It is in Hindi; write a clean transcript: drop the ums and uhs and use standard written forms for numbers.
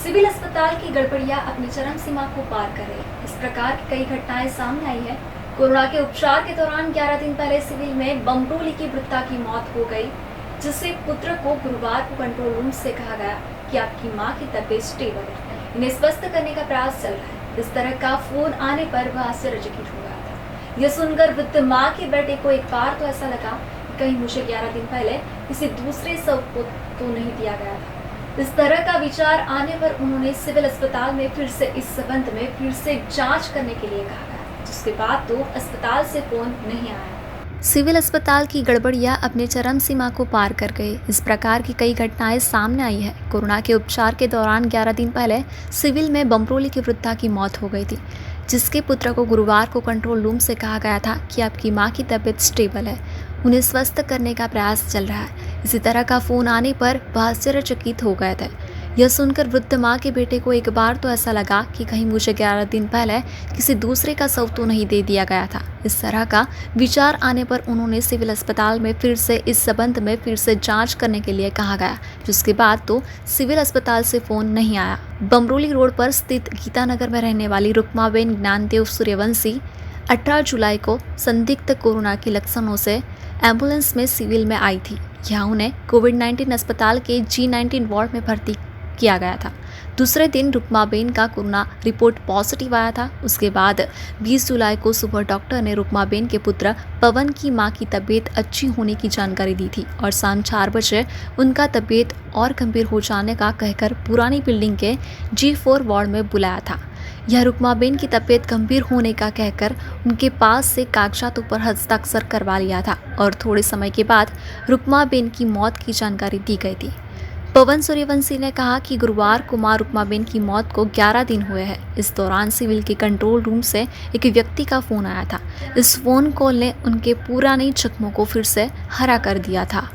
सिविल अस्पताल की गड़बड़ियां अपनी चरम सीमा को पार कर रही है। इस प्रकार की कई घटनाएं सामने आई है। कोरोना के उपचार के दौरान 11 दिन पहले सिविल में बमरोली की वृद्धा की मौत हो गई, जिससे पुत्र को गुरुवार को कंट्रोल रूम से कहा गया कि आपकी मां की तबीयत स्टेबल है, इन्हें स्वस्थ करने का प्रयास चल रहा है। इस तरह का फोन आने पर वह आश्चर्यचकित हो गया था। यह सुनकर वृद्ध मां के बेटे को एक बार तो ऐसा लगा कि कहीं मुझे 11 दिन पहले किसी दूसरे शव को तो नहीं दिया गया था। इस तरह का विचार आने पर उन्होंने सिविल अस्पताल में फिर से इस संबंध में फिर से जांच करने के लिए कहा गया, जिसके बाद तो अस्पताल से फोन नहीं आया। सिविल अस्पताल की गड़बड़ियां अपने चरम सीमा को पार कर गई। इस प्रकार की कई घटनाएं सामने आई है। कोरोना के उपचार के दौरान 11 दिन पहले सिविल में बमरोली की वृद्धा की मौत हो गई थी, जिसके पुत्र को गुरुवार को कंट्रोल रूम से कहा गया था कि आपकी मां की तबीयत स्टेबल है, उन्हें स्वस्थ करने का प्रयास चल रहा है। इसी तरह का फोन आने पर वह आश्चर्यचकित हो गए थे। यह सुनकर वृद्ध मां के बेटे को एक बार तो ऐसा लगा कि कहीं मुझे 11 दिन पहले किसी दूसरे का शव तो नहीं दे दिया गया था। इस तरह का विचार आने पर उन्होंने सिविल अस्पताल में फिर से इस संबंध में फिर से जांच करने के लिए कहा गया, जिसके बाद तो सिविल अस्पताल से फोन नहीं आया। बमरोली रोड पर स्थित गीतानगर में रहने वाली रुक्माबेन ज्ञानदेव सूर्यवंशी 18 जुलाई को संदिग्ध कोरोना के लक्षणों से एम्बुलेंस में सिविल में आई थी। यहाँ उन्हें कोविड-19 अस्पताल के G19 वार्ड में भर्ती किया गया था। दूसरे दिन रुक्माबेन का कोरोना रिपोर्ट पॉजिटिव आया था। उसके बाद 20 जुलाई को सुबह डॉक्टर ने रुक्माबेन के पुत्र पवन की मां की तबीयत अच्छी होने की जानकारी दी थी और शाम 4 बजे उनका तबीयत और गंभीर हो जाने का कहकर पुरानी बिल्डिंग के G4 वार्ड में बुलाया था। यह रुक्माबेन की तबीयत गंभीर होने का कहकर उनके पास से कागजातों पर हस्ताक्षर करवा लिया था और थोड़े समय के बाद रुक्माबेन की मौत की जानकारी दी गई थी। पवन सूर्यवंशी ने कहा कि गुरुवार को मां रुक्माबेन की मौत को 11 दिन हुए हैं। इस दौरान सिविल के कंट्रोल रूम से एक व्यक्ति का फोन आया था। इस फोन कॉल ने उनके पुराने जख्मों को फिर से हरा कर दिया था।